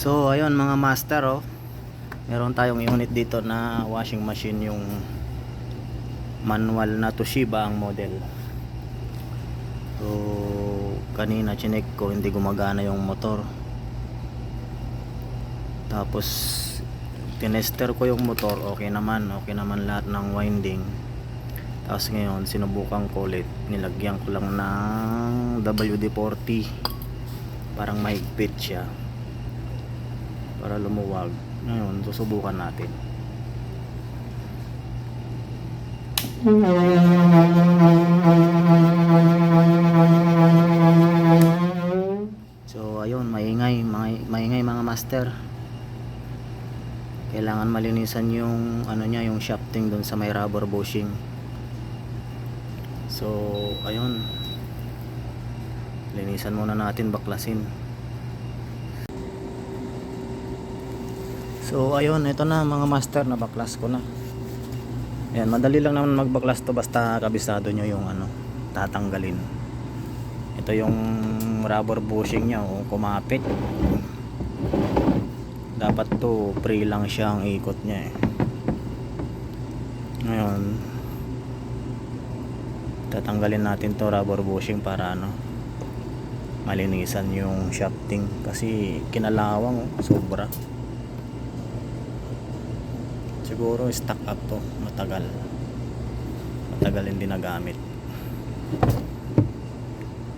So ayun mga master, meron tayong unit dito na washing machine, yung manual na Toshiba ang model. So kanina chinek ko, hindi gumagana yung motor. Tapos tinester ko yung motor, okay naman lahat ng winding. Tapos ngayon sinubukan ko ulit, nilagyan ko lang ng WD-40, parang mahigpit siya para lumuwag. Ngayon susubukan natin. So ayun, maingay mga master. Kailangan malinisan yung yung shafting doon sa may rubber bushing. So ayun, linisan muna natin, baklasin. So ayun, ito na mga master, na baklas ko na. Ayan, madali lang naman magbaklas to, basta kabisado nyo yung tatanggalin. Ito yung rubber bushing nya, kumapit. Dapat to free lang siya ang ikot nya Ngayon tatanggalin natin to rubber bushing para malinisan yung shafting, kasi kinalawang sobra. Siguro stock up to, matagal hindi nagamit.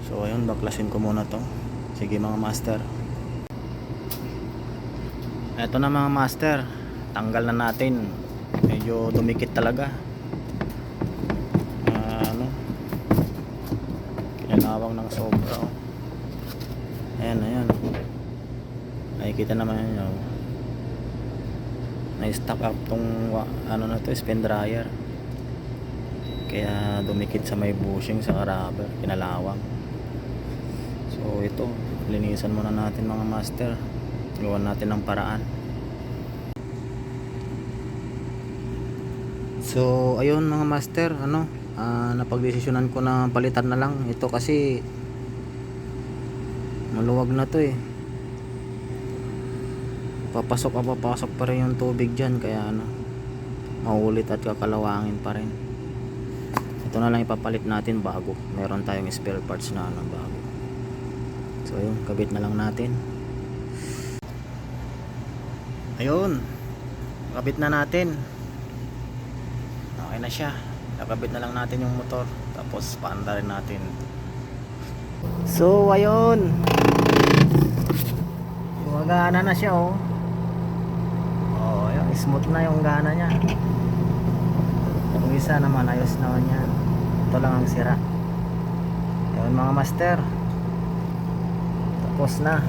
So ayun, baklasin ko muna to. Sige mga master. Eto na mga master, tanggal na natin. Medyo dumikit talaga. Kinalawang ng sobra. Ayan. Nakikita naman yun. Na-stock up tong spin dryer, kaya dumikit sa may bushing sa rubber, kinalawang. So ito, linisan muna natin mga master. Gawan natin ng paraan. So ayun mga master, napagdesisyonan ko na palitan na lang ito, kasi maluwag na to papasok pa rin yung tubig dyan, kaya maulit at kakalawangin pa rin. Ito na lang ipapalit natin bago. Meron tayong spare parts na bago. So ayun, kabit na lang natin. Ayun, kabit na natin. Okay na siya. Nakabit na lang natin yung motor, tapos paanda rin natin. So ayun, gumagana na siya smooth na yung gana niya. Yung isa naman ayos naman yan. Ito lang ang sira. Ayun mga master, tapos na.